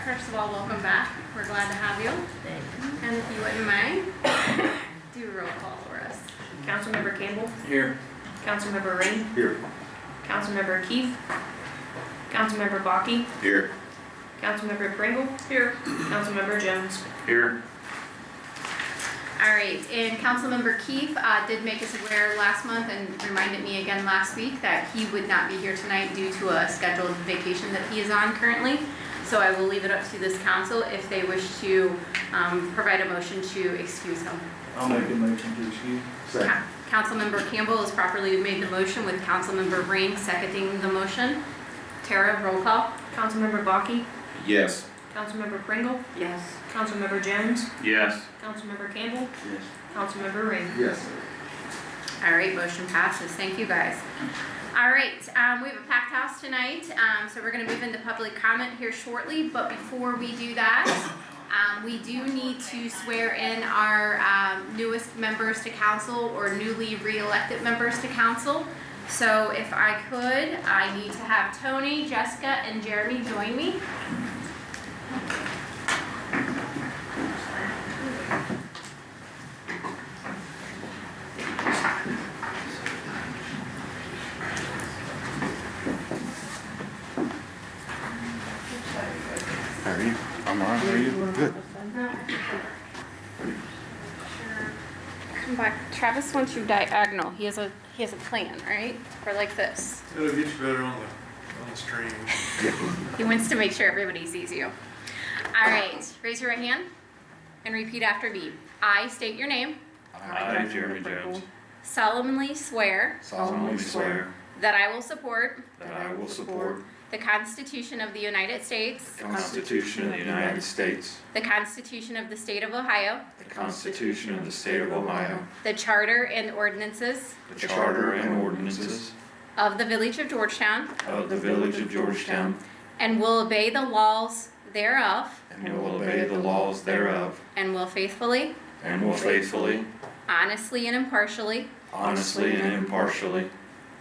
start, first of all, welcome back. We're glad to have you. Thank you. And if you wouldn't mind, do a roll call for us. Councilmember Campbell, Here. Councilmember Ring, Here. Councilmember Keefe, Councilmember Bakke, Here. Councilmember Pringle, Here. Councilmember Jones. Here. All right, and Councilmember Keefe did make us aware last month and reminded me again last week that he would not be here tonight due to a scheduled vacation that he is on currently. So I will leave it up to this council if they wish to provide a motion to excuse him. I'll make a motion to excuse. Second. Councilmember Campbell has properly made the motion with Councilmember Ring seconding the motion. Tara, roll call. Councilmember Bakke, Yes. Councilmember Pringle, Yes. Councilmember Jones, Yes. Councilmember Campbell, Yes. Councilmember Ring. Yes. All right, motion passes. Thank you, guys. All right, we have a packed house tonight, so we're gonna move into public comment here shortly, but before we do that, we do need to swear in our newest members to council or newly re-elected members to council. So if I could, I need to have Tony, Jessica, and Jeremy join me. How are you? I'm alright. How are you? Good. Come back. Travis wants you diagonal. He has a plan, right? Or like this. It'll get you better on the stream. He wants to make sure everybody sees you. All right, raise your right hand and repeat after me. I state your name, I, Jeremy Jones, solemnly swear solemnly swear that I will support that I will support the Constitution of the United States, the Constitution of the United States, the Constitution of the State of Ohio, the Constitution of the State of Ohio, the Charter and ordinances the Charter and ordinances of the Village of Georgetown, of the Village of Georgetown, and will obey the laws thereof, and will obey the laws thereof, and will faithfully, and will faithfully, honestly, and impartially honestly, and impartially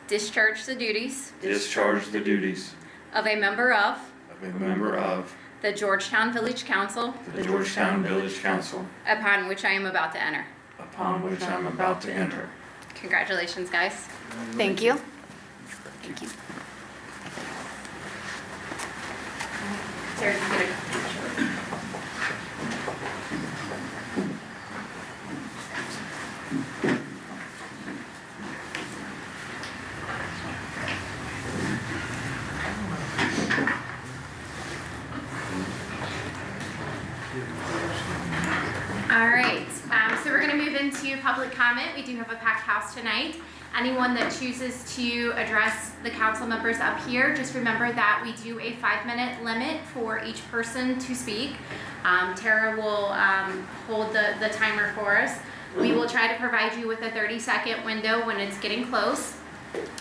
discharge the duties discharge the duties of a member of of a member of the Georgetown Village Council, the Georgetown Village Council, upon which I am about to enter. upon which I'm about to enter. Congratulations, guys. Thank you. Thank you. Sarah, you get a All right, so we're gonna move into public comment. We do have a packed house tonight. Anyone that chooses to address the council members up here, just remember that we do a 5-minute limit for each person to speak. Tara will hold the timer for us. We will try to provide you with a 30-second window when it's getting close.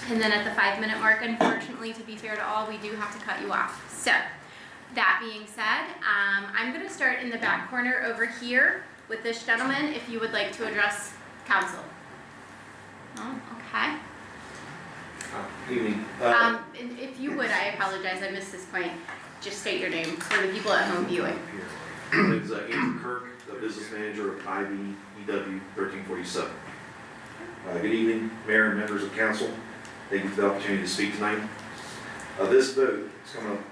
And then at the 5-minute mark, unfortunately, to be fair to all, we do have to cut you off. So, that being said, I'm gonna start in the back corner over here with this gentleman, if you would like to address council. Oh, okay. Evening. And if you would, I apologize, I missed this point. Just state your name for the people at home viewing. My name is Andrew Kirk, the business manager of IBEW 1347. Good evening, Mayor and members of council. Thank you for the opportunity to speak tonight. This vote is coming up,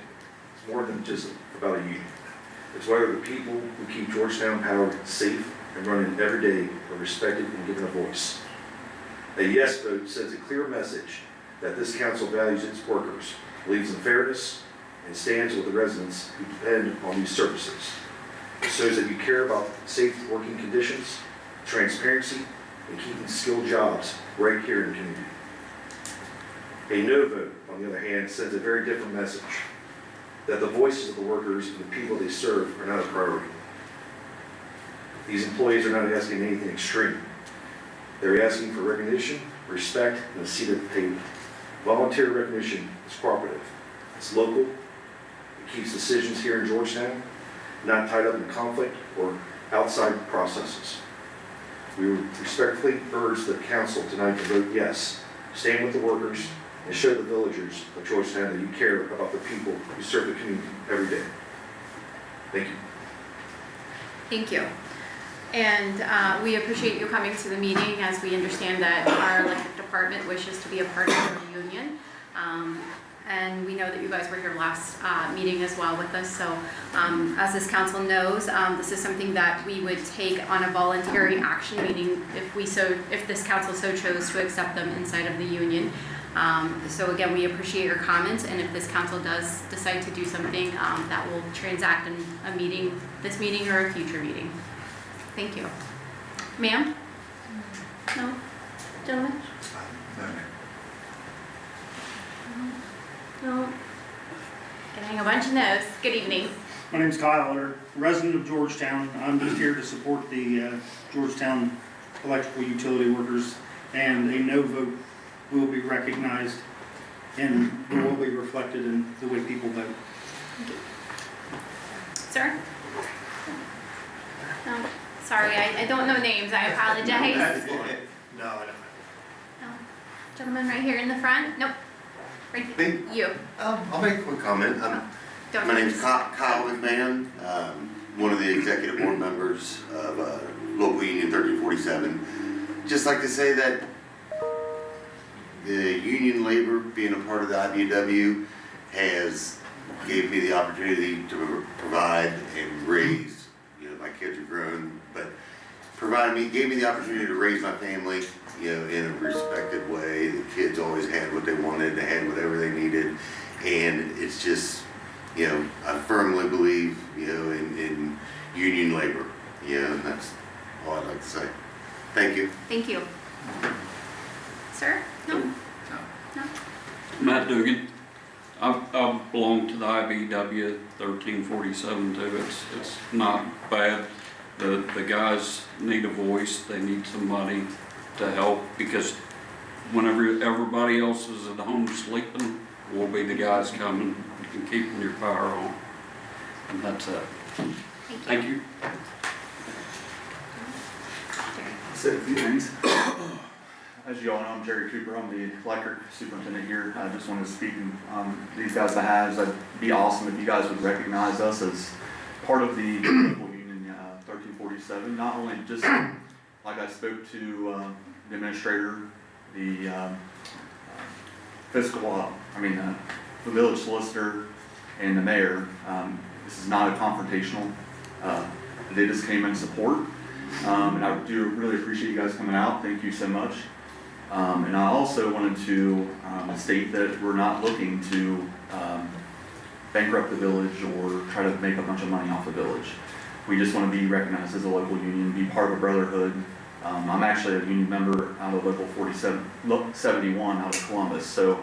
it's more than just about a union. It's whether the people who keep Georgetown Power safe and running every day are respected and given a voice. A yes vote sends a clear message that this council values its workers, believes in fairness, and stands with the residents who depend on these services. It shows that you care about safe working conditions, transparency, and keeping skilled jobs right here in the community. A no vote, on the other hand, sends a very different message, that the voices of the workers and the people they serve are not a priority. These employees are not asking anything extreme. They're asking for recognition, respect, and a seat at the table. Volunteer recognition is cooperative. It's local. It keeps decisions here in Georgetown, not tied up in conflict or outside processes. We respectfully urge the council tonight to vote yes, stand with the workers, and show the villagers of Georgetown that you care about the people who serve the community every day. Thank you. Thank you. And we appreciate you coming to the meeting, as we understand that our electric department wishes to be a part of the union. And we know that you guys were here last meeting as well with us. So as this council knows, this is something that we would take on a voluntary action, meaning if this council so chose to accept them inside of the union. So again, we appreciate your comments, and if this council does decide to do something, that will transact in a meeting, this meeting or a future meeting. Thank you. Ma'am? No? Gentlemen? No? Getting a bunch of no's. Good evening. My name's Kyle Utter, resident of Georgetown. I'm just here to support the Georgetown electrical utility workers, and a no vote will be recognized and will be reflected in the way people vote. Sir? No? Sorry, I don't know names. I apologize. No, I don't. No. Gentleman right here in the front? Nope. Right Me? you. I'll make a quick comment. Don't My name's use- Kyle McMahon, one of the executive board members of Local Union 1347. Just like to say that the union labor, being a part of the IBW, has gave me the opportunity to provide and raise, my kids are grown, but gave me the opportunity to raise my family, in a respected way. The kids always had what they wanted, they had whatever they needed, and it's just, I firmly believe, in union labor, and that's all I'd like to say. Thank you. Thank you. Sir? No? No? Matt Dugan. I belong to the IBW 1347 too. It's not bad. The guys need a voice. They need somebody to help, because whenever everybody else is at home sleeping, we'll be the guys coming and keeping your power on. And that's it. Thank you. Say a few things. As you all know, I'm Jerry Cooper. I'm the electric superintendent here. I just wanted to speak on these guys' behalves. It'd be awesome if you guys would recognize us as part of the local union 1347. Not only just like I spoke to the administrator, the the village solicitor, and the mayor. This is not a confrontational. They just came in support. And I do really appreciate you guys coming out. Thank you so much. And I also wanted to state that we're not looking to bankrupt the village or try to make a bunch of money off the village. We just want to be recognized as a local union, be part of a brotherhood. I'm actually a union member out of Local 71 out of Columbus, so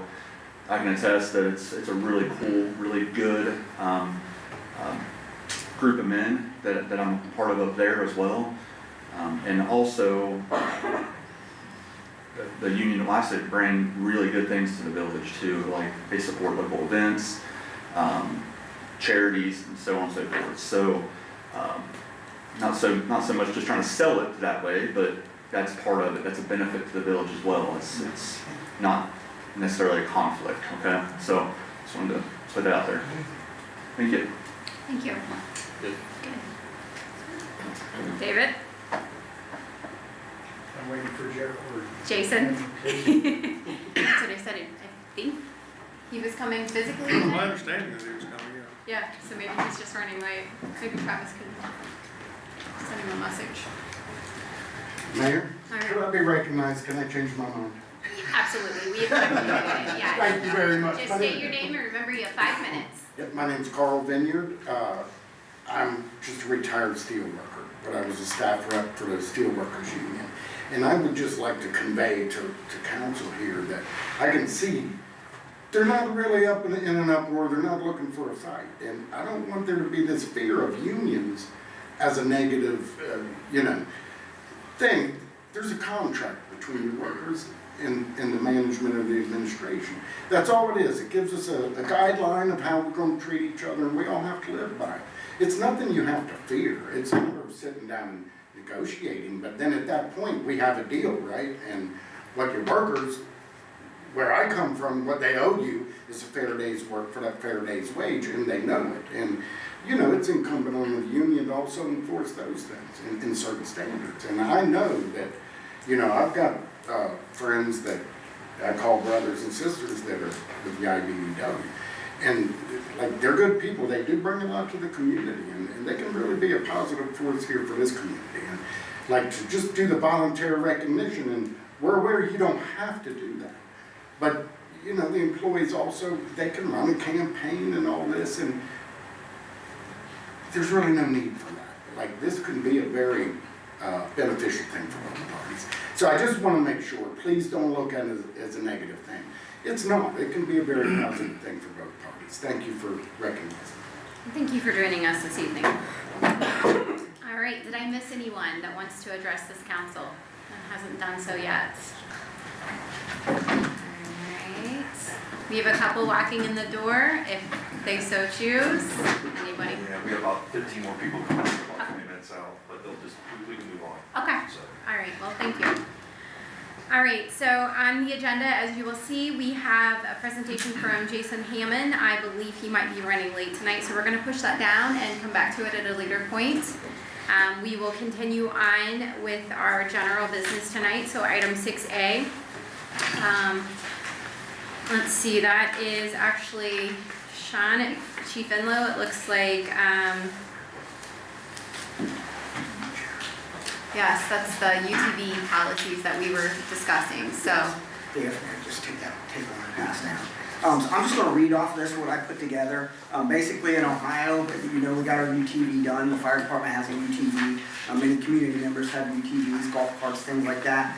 I can attest that it's a really cool, really good group of men that I'm part of up there as well. And also, the union last year bring really good things to the village too. Like they support local events, charities, and so on and so forth. So, not so much just trying to sell it that way, but that's part of it. That's a benefit to the village as well. It's not necessarily a conflict. Okay, so just wanted to put that out there. Thank you. Thank you. Good. Good. David? I'm waiting for Januaruy. Jason? That's what I said. I think he was coming physically. My tonight? understanding that he was coming, Yeah, so maybe he's just running late. Maybe Travis can send him a message. Mayor, All right. could I be recognized? Can I change my mind? Absolutely. We have yeah. Thank you very much. Just state your name and remember you have 5 minutes. Yep, my name's Carl Vineyard. I'm just a retired steel worker, but I was a staff rep for the Steel Workers Union. And I would just like to convey to council here that I can see they're not really up in an uproar, they're not looking for a fight. And I don't want there to be this fear of unions as a negative, thing. There's a contract between the workers and the management of the administration. That's all it is. It gives us a guideline of how we're going to treat each other, and we all have to live by it. It's nothing you have to fear. It's a matter of sitting down and negotiating, but then at that point, we have a deal, right? And what your workers where I come from, what they owe you is a fair day's work for that fair day's wage, and they know it. And, you know, it's incumbent on the union to also enforce those things in certain standards. And I know that, you know, I've got friends that I call brothers and sisters that are with the IBEW. And like, they're good people. They do bring a lot to the community, and they can really be a positive force here for this community. And like, to just do the voluntary recognition, and we're aware you don't have to do that. But, you know, the employees also, they can run a campaign and all this, and there's really no need for that. Like, this could be a very beneficial thing for both parties. So I just want to make sure, please don't look at it as a negative thing. It's not. It can be a very positive thing for both parties. Thank you for recognizing that. Thank you for joining us this evening. All right, did I miss anyone that wants to address this council and hasn't done so yet? All right, we have a couple walking in the door if they so choose. Anybody? Yeah, we have about 15 more people coming, about 20 minutes out, but we can move on. Okay, So. all right, well, thank you. All right, so on the agenda, as you will see, we have a presentation from Jason Hammond. I believe he might be running late tonight, so we're gonna push that down and come back to it at a later point. We will continue on with our general business tonight, so item 6A. Let's see, that is actually Sean, Chief Enlow, it looks like, yes, that's the UTV policies that we were discussing, so. Yeah, just take one and pass down. So I'm just gonna read off this, what I put together. Basically in Ohio, you know, we got our UTV done, the fire department has a UTV. Many community members have UTVs, golf carts, things like that.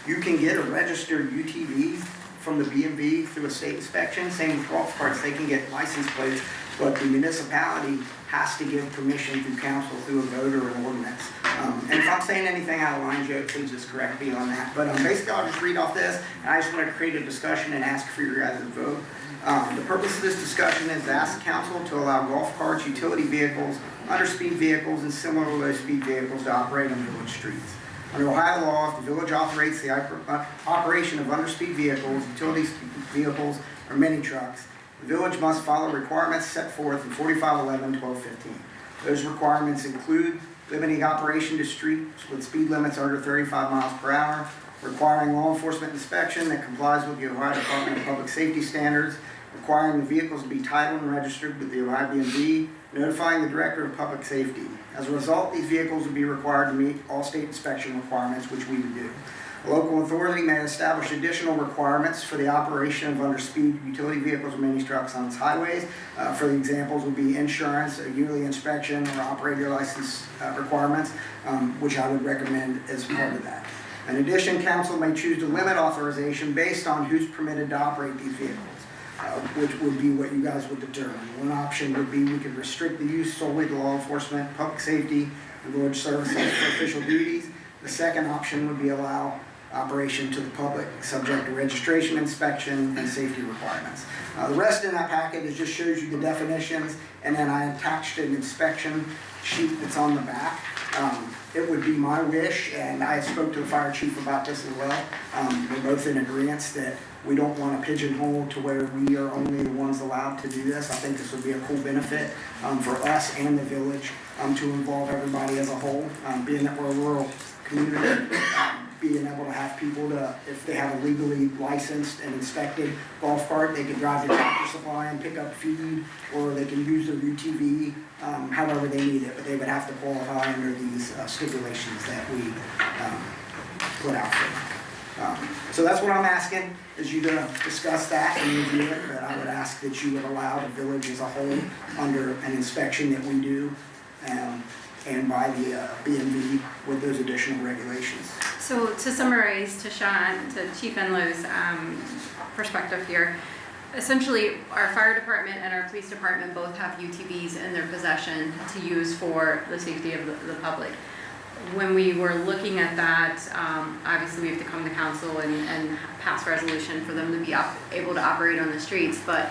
You can get a registered UTV from the BMV through a state inspection. Same with golf carts, they can get license plates, but the municipality has to give permission through council through a vote or an ordinance. And if I'm saying anything out of line, Joe, please just correct me on that. But basically, I'll just read off this, and I just want to create a discussion and ask for your guys' vote. The purpose of this discussion is to ask the council to allow golf carts, utility vehicles, underspeed vehicles, and similar low-speed vehicles to operate on village streets. Under Ohio law, if the village operates the operation of underspeed vehicles, utility vehicles, or mini trucks, the village must follow requirements set forth in 4511-1215. Those requirements include limiting operation to streets with speed limits under 35 miles per hour, requiring law enforcement inspection that complies with the Ohio Department of Public Safety standards, requiring the vehicles to be titled and registered with the Ohio BMV, notifying the Director of Public Safety. As a result, these vehicles would be required to meet all state inspection requirements, which we would do. A local authority may establish additional requirements for the operation of underspeed utility vehicles or mini trucks on its highways. For the examples would be insurance, a yearly inspection, or operator license requirements, which I would recommend as part of that. In addition, council may choose to limit authorization based on who's permitted to operate these vehicles, which would be what you guys would determine. One option would be we could restrict the use solely to law enforcement, public safety, and village services for official duties. The second option would be allow operation to the public, subject to registration, inspection, and safety requirements. The rest in that packet is just shows you the definitions, and then I attached an inspection sheet that's on the back. It would be my wish, and I spoke to the fire chief about this as well. We're both in agreement that we don't want to pigeonhole to where we are only the ones allowed to do this. I think this would be a cool benefit for us and the village to involve everybody as a whole, being that we're a rural community. Being able to have people to, if they have a legally licensed and inspected golf cart, they can drive the Tractor Supply and pick up feed, or they can use their UTV, however they need it, but they would have to qualify under these stipulations that we put out there. So that's what I'm asking, is you to discuss that and review it, but I would ask that you would allow the village as a whole under an inspection that we do, and by the BMV with those additional regulations. So to summarize to Sean, to Chief Enlow's perspective here, essentially our fire department and our police department both have UTVs in their possession to use for the safety of the public. When we were looking at that, obviously we have to come to council and pass resolution for them to be able to operate on the streets, but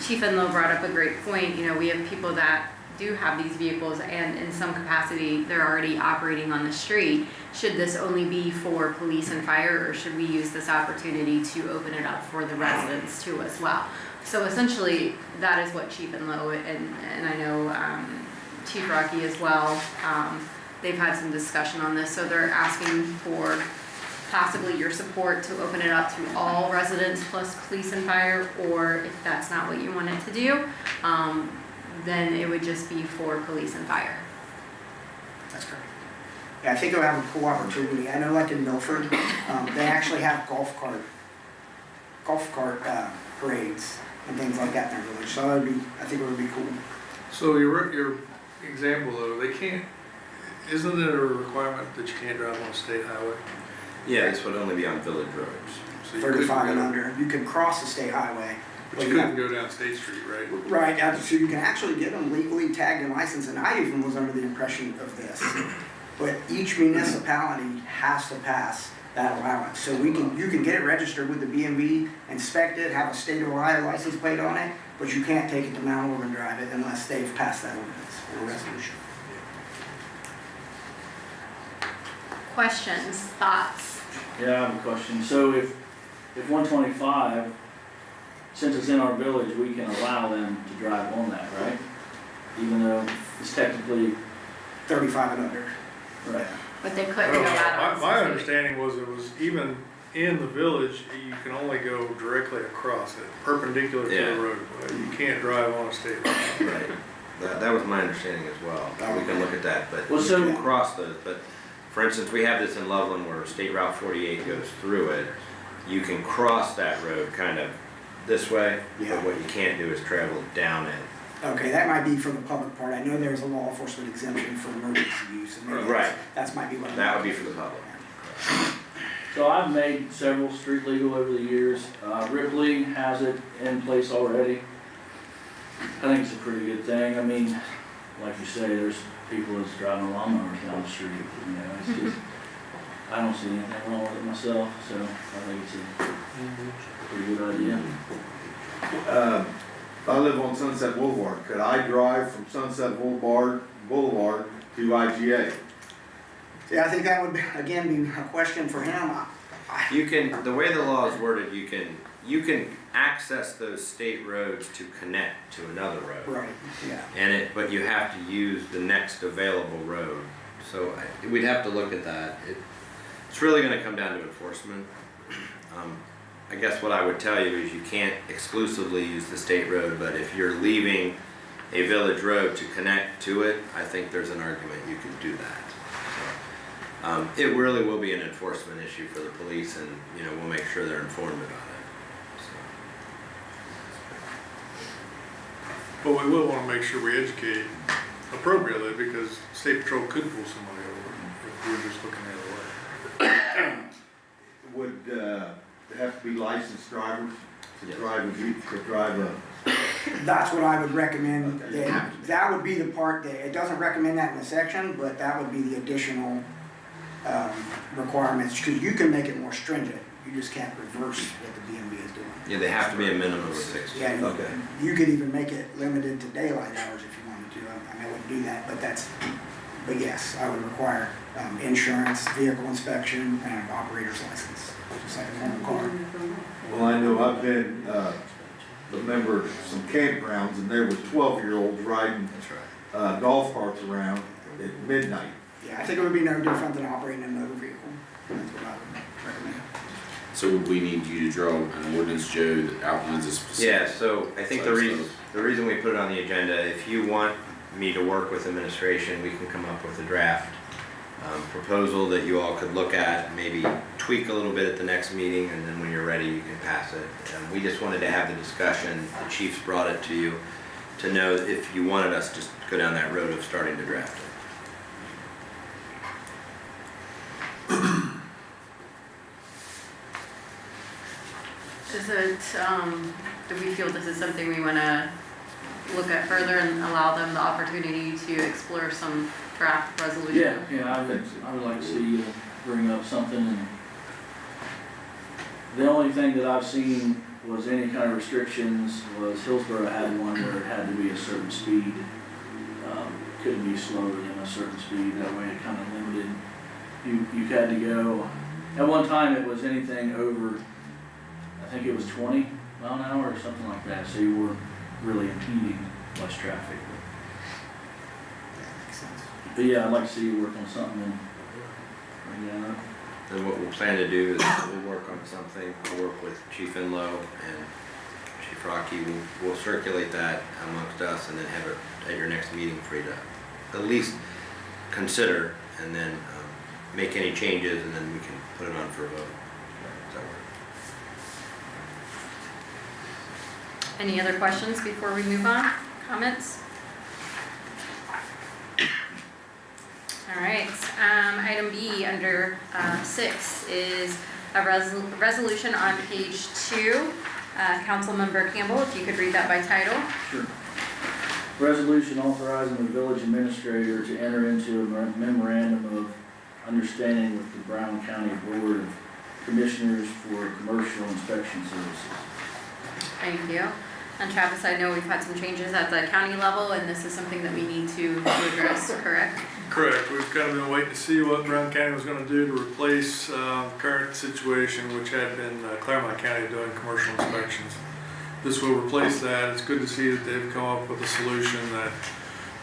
Chief Enlow brought up a great point. You know, we have people that do have these vehicles and in some capacity they're already operating on the street, should this only be for police and fire, or should we use this opportunity to open it up for the residents too as well? So essentially, that is what Chief and Lowe and I know Chief Rocky as well, they've had some discussion on this, so they're asking for possibly your support to open it up to all residents plus police and fire, or if that's not what you want it to do, then it would just be for police and fire. That's correct. Yeah, I think it'll have a cool opportunity. I know like in Milford, they actually have golf cart parades and things like that in their village, so I think it would be cool. So your example though, isn't there a requirement that you can't drive on a state highway? Yeah, this would only be on village roads. So you couldn't 35 and go- under. You can cross the state highway. But you couldn't go down State Street, right? Right, so you can actually get them legally tagged and licensed, and I even was under the impression of this. But each municipality has to pass that allowance. So you can get it registered with the BMV, inspect it, have a state of Ohio license plate on it, but you can't take it to Mount Auburn and drive it unless they've passed that ordinance or resolution. Questions, thoughts? Yeah, I have a question. So if 125, since it's in our village, we can allow them to drive on that, right? Even though it's technically 35 and under. right. But they couldn't go out on. My understanding was it was even in the village, you can only go directly across it, perpendicular to Yeah. the road. You can't drive on a state highway. Right. That was my understanding as well. We can look at that, but Well, you so- can cross those. But for instance, we have this in Loveland where State Route 48 goes through it. You can cross that road kind of this way, Yeah. but what you can't do is travel down it. Okay, that might be for the public part. I know there's a law enforcement exemption for emergency use, and maybe Right. that's might be what. That would be for the public. So I've made several street legal over the years. Ripley has it in place already. I think it's a pretty good thing. I mean, like you say, there's people that's driving lawnmowers down the street, you know, it's just, I don't see anything wrong with it myself, so I think it's a pretty good idea. I live on Sunset Boulevard. Could I drive from Sunset Boulevard to IGA? Yeah, I think that would, again, be a question for him. You can, the way the law is worded, you can access those state roads to connect to another road. Right, yeah. But you have to use the next available road. So we'd have to look at that. It's really gonna come down to enforcement. I guess what I would tell you is you can't exclusively use the state road, but if you're leaving a village road to connect to it, I think there's an argument you can do that. So, it really will be an enforcement issue for the police, and, you know, we'll make sure they're informed about it. So. But we will wanna make sure we educate appropriately, because state patrol could pull somebody over if we were just looking the other way. Would they have to be licensed drivers to Yeah. drive a? That's what I would recommend. That would be the part that, it doesn't recommend that in the section, but that would be the additional requirements, because you can make it more stringent. You just can't reverse what the DMV is doing. Yeah, they have to be a minimum of 60. Yeah, Okay. you could even make it limited to daylight hours if you wanted to. I mean, I wouldn't do that, but yes, I would require insurance, vehicle inspection, and an operator's license, just like a normal car. Well, I know I've been a member of some campgrounds, and there were 12-year-olds riding That's right. golf carts around at midnight. Yeah, I think it would be no different than operating a motor vehicle. That's what I would recommend. So would we need you to draw an ordinance, Joe, that outlines a specific? Yeah, so I think the reason we put it on the agenda, if you want me to work with administration, we can come up with a draft proposal that you all could look at, maybe tweak a little bit at the next meeting, and then when you're ready, you can pass it. We just wanted to have the discussion, the chiefs brought it to you, to know if you wanted us to go down that road of starting to draft it. Is it, do we feel this is something we wanna look at further and allow them the opportunity to explore some draft resolution? Yeah, I would like to see you bring up something, and the only thing that I've seen was any kind of restrictions was Hillsborough had one where it had to be a certain speed. couldn't be slower than a certain speed, that way it kinda limited, you had to go, at one time it was anything over, I think it was 20 mile an hour or something like that, so you weren't really impeding much traffic. That makes sense. But yeah, I'd like to see you work on something and bring that up. And what we'll plan to do is we'll work on something, we'll work with Chief Enlow and Chief Rocky, we'll circulate that amongst us and then have it at your next meeting for you to at least consider and then make any changes and then we can put it on for a vote. Does that work? Any other questions before we move on? Comments? All right, item B under 6 is a resolution on page 2. Councilmember Campbell, if you could read that by title. Sure. Resolution authorizing the village administrator to enter into a memorandum of understanding with the Brown County Board of Commissioners for commercial inspection services. Thank you. And Travis, I know we've had some changes at the county level, and this is something that we need to address, correct? Correct. We've kind of been waiting to see what Brown County was gonna do to replace current situation, which had been Claremont County doing commercial inspections. This will replace that. It's good to see that they've come up with a solution that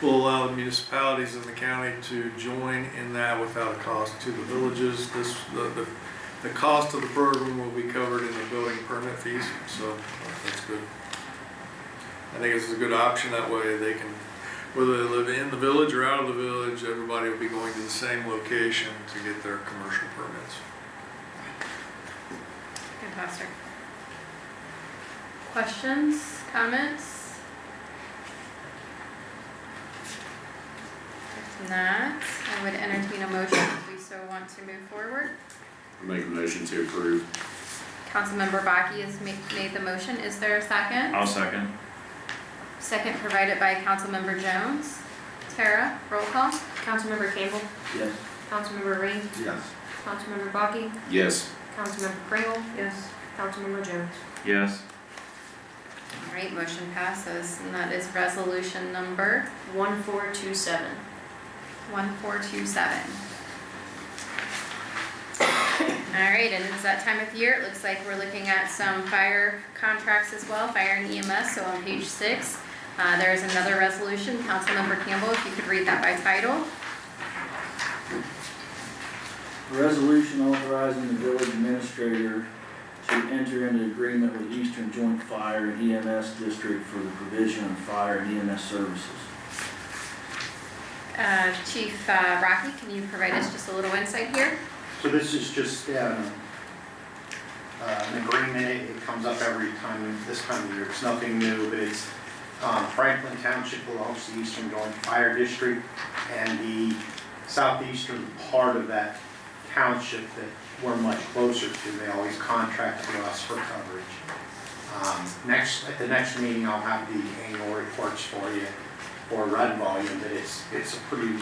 will allow the municipalities in the county to join in that without a cost to the villages. The cost of the program will be covered in the building permit fees, so that's good. I think it's a good option. That way they can, whether they live in the village or out of the village, everybody will be going to the same location to get their commercial permits. Fantastic. Questions, comments? If not, I would entertain a motion if we so want to move forward. Make a motion to approve. Councilmember Bakke has made the motion. Is there a second? I'll second. Second provided by Councilmember Jones. Tara, roll call. Councilmember Campbell, Yes. Councilmember Ring, Yes. Councilmember Bakke, Yes. Councilmember Pringle. Yes. Councilmember Jones. Yes. All right, motion passes, and that is resolution number 1427. 1427. All right, and it's that time of year. It looks like we're looking at some fire contracts as well, fire and EMS. So on page 6, there is another resolution. Councilmember Campbell, if you could read that by title. A resolution authorizing the village administrator to enter into agreement with Eastern Joint Fire and EMS District for the provision of fire and EMS services. Chief Rocky, can you provide us just a little insight here? So this is just an agreement, it comes up every time, this time of year, it's nothing new, but it's Franklin Township belongs to Eastern Joint Fire District, and the southeastern part of that township that we're much closer to, they always contract to us for coverage. At the next meeting, I'll have the annual reports for you for run volume, but it's a pretty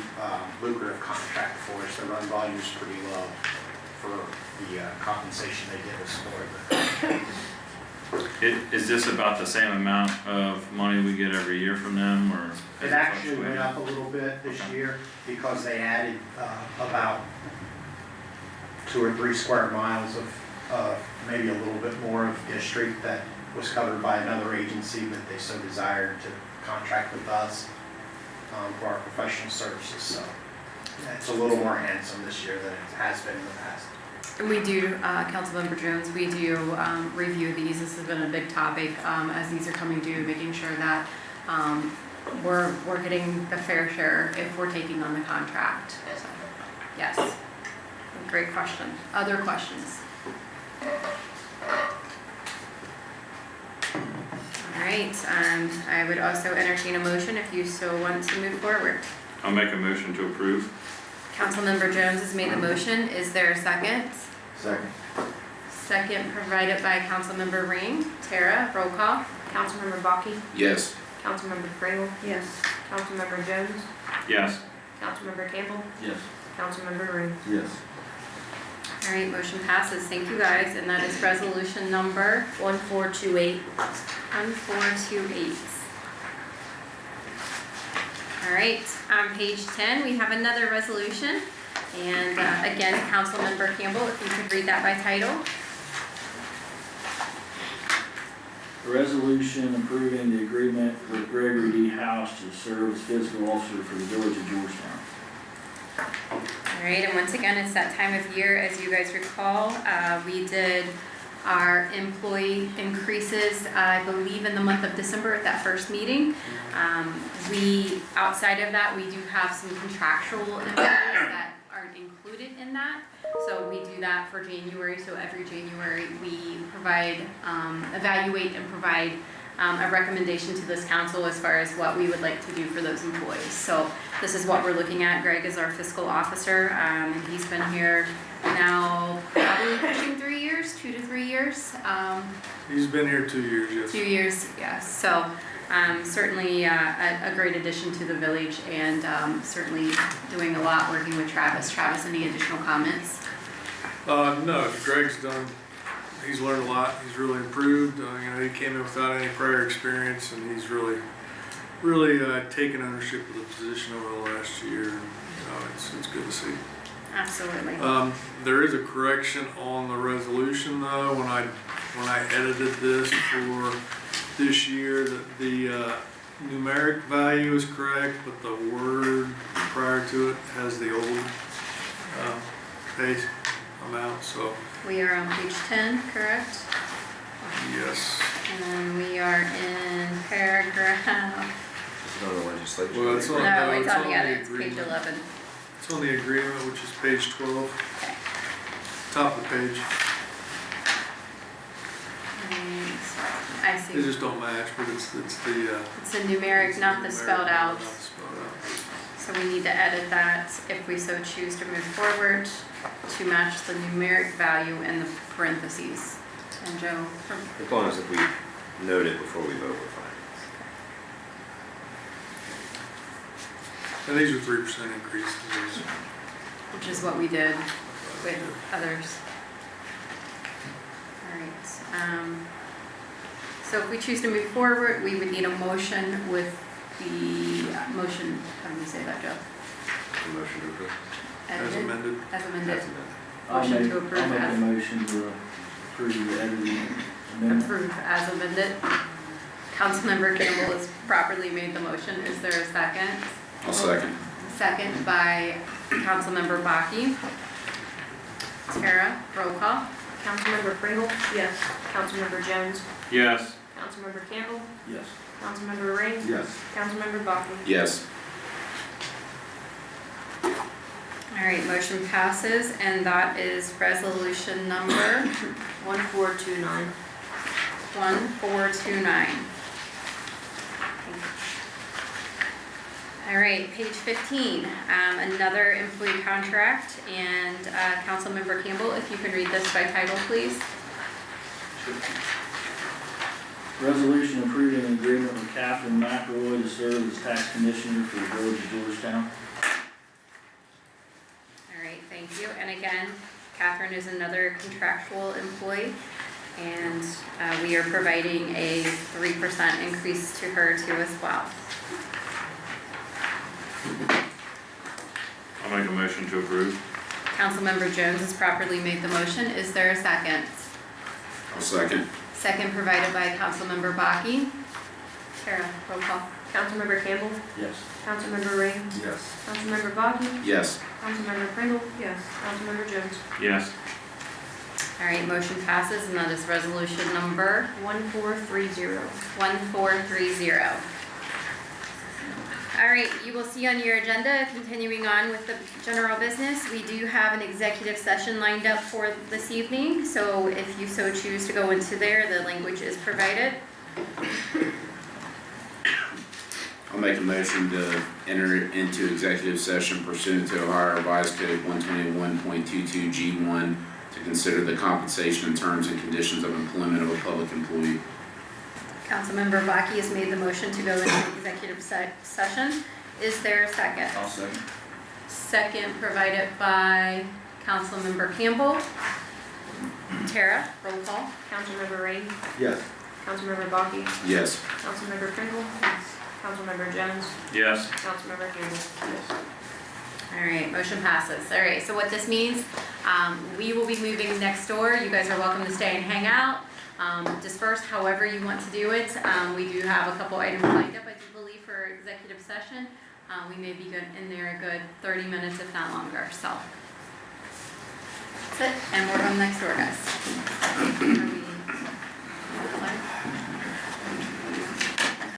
lucrative contract for us. The run volume is pretty low for the compensation they give us for it. Is this about the same amount of money we get every year from them, or? It actually went up a little bit this year because they added about 2 or 3 square miles of maybe a little bit more of district that was covered by another agency, but they so desired to contract with us for our professional services. So it's a little more handsome this year than it has been in the past. And we do, Councilmember Jones, we do review these. This has been a big topic as these are coming due, making sure that we're getting the fair share if we're taking on the contract. So, yes, great question. Other questions? All right, I would also entertain a motion if you so want to move forward. I'll make a motion to approve. Councilmember Jones has made the motion. Is there a second? Second. Second provided by Councilmember Ring. Tara, roll call. Councilmember Bakke, Yes. Councilmember Pringle. Yes. Councilmember Jones, Yes. Councilmember Campbell, Yes. Councilmember Ring. Yes. All right, motion passes. Thank you guys, and that is resolution number 1428. 1428. All right, on page 10, we have another resolution. And again, Councilmember Campbell, if you could read that by title. A resolution approving the agreement with Gregory D. House to serve as fiscal officer for the village of Georgetown. All right, and once again, it's that time of year, as you guys recall, we did our employee increases, I believe, in the month of December at that first meeting. Outside of that, we do have some contractual employees that aren't included in that. So we do that for January, so every January we provide, evaluate and provide a recommendation to this council as far as what we would like to do for those employees. So this is what we're looking at. Greg is our fiscal officer, and he's been here now probably pushing 3 years, 2 to 3 years. He's been here 2 years, yes. 2 years, yes. So certainly a great addition to the village, and certainly doing a lot working with Travis. Travis, any additional comments? No, Greg's he's learned a lot, he's really improved, he came in without any prior experience, and he's really taken ownership of the position over the last year, and, it's good to see. Absolutely. There is a correction on the resolution though, when I edited this for this year, that the numeric value is correct, but the word prior to it has the old pay amount, so. We are on page 10, correct? Yes. And we are in paragraph. Is it on the legislature? Well, it's on, No, it's it's on on the other, the it's page agreement. 11. It's on the agreement, which is page 12. Okay. Top of the page. I see. They just don't match, but it's the. It's the numeric, not the spelled out. Not the spelled out. So we need to edit that if we so choose to move forward to match the numeric value in the parentheses. And Joe, As long as if we note it before we vote, we're fine. And these are 3% increases. which is what we did with others. All right. So if we choose to move forward, we would need a motion with the motion, how do you say that, Joe? The motion to approve. As Edited? amended. As amended. As amended. Motion to approve I'll make as- a motion to approve the edited amendment. Approve as amended. Councilmember Campbell has properly made the motion. Is there a second? I'll second. Second by Councilmember Baki. Tara, roll call. Councilmember Pringle? Yes. Councilmember Jones? Yes. Councilmember Campbell? Yes. Councilmember Ring? Yes. Councilmember Baki? Yes. All right, motion passes, and that is resolution number 1429. 1429. All right, page 15, another employee contract, and Councilmember Campbell, if you could read this by title, please. Resolution approving an agreement with Catherine McElroy to serve as tax commissioner for the village of Georgetown. All right, thank you. And again, Catherine is another contractual employee, and we are providing a 3% increase to her too as well. I'll make a motion to approve. Councilmember Jones has properly made the motion. Is there a second? I'll second. Second provided by Councilmember Baki. Tara, roll call. Councilmember Campbell? Yes. Councilmember Ring? Yes. Councilmember Baki? Yes. Councilmember Pringle? Yes. Councilmember Jones? Yes. All right, motion passes, and that is resolution number 1430. 1430. All right, you will see on your agenda, continuing on with the general business, we do have an executive session lined up for this evening. So if you so choose to go into there, the language is provided. I'll make a motion to enter into executive session pursuant to Ohio Revised Code 121.22G1 to consider the compensation and terms and conditions of employment of a public employee. Councilmember Baki has made the motion to go into executive session. Is there a second? I'll second. Second provided by Councilmember Campbell. Tara, roll call. Councilmember Ring? Yes. Councilmember Baki? Yes. Councilmember Pringle? Yes. Councilmember Jones, Yes. Councilmember Campbell. Yes. All right, motion passes. All right, so what this means, we will be moving next door. You guys are welcome to stay and hang out. Disperse however you want to do it. We do have a couple items lined up, I do believe, for executive session. We may be good in there a good 30 minutes, if not longer, so. That's it, and we're on next door, guys. Are we-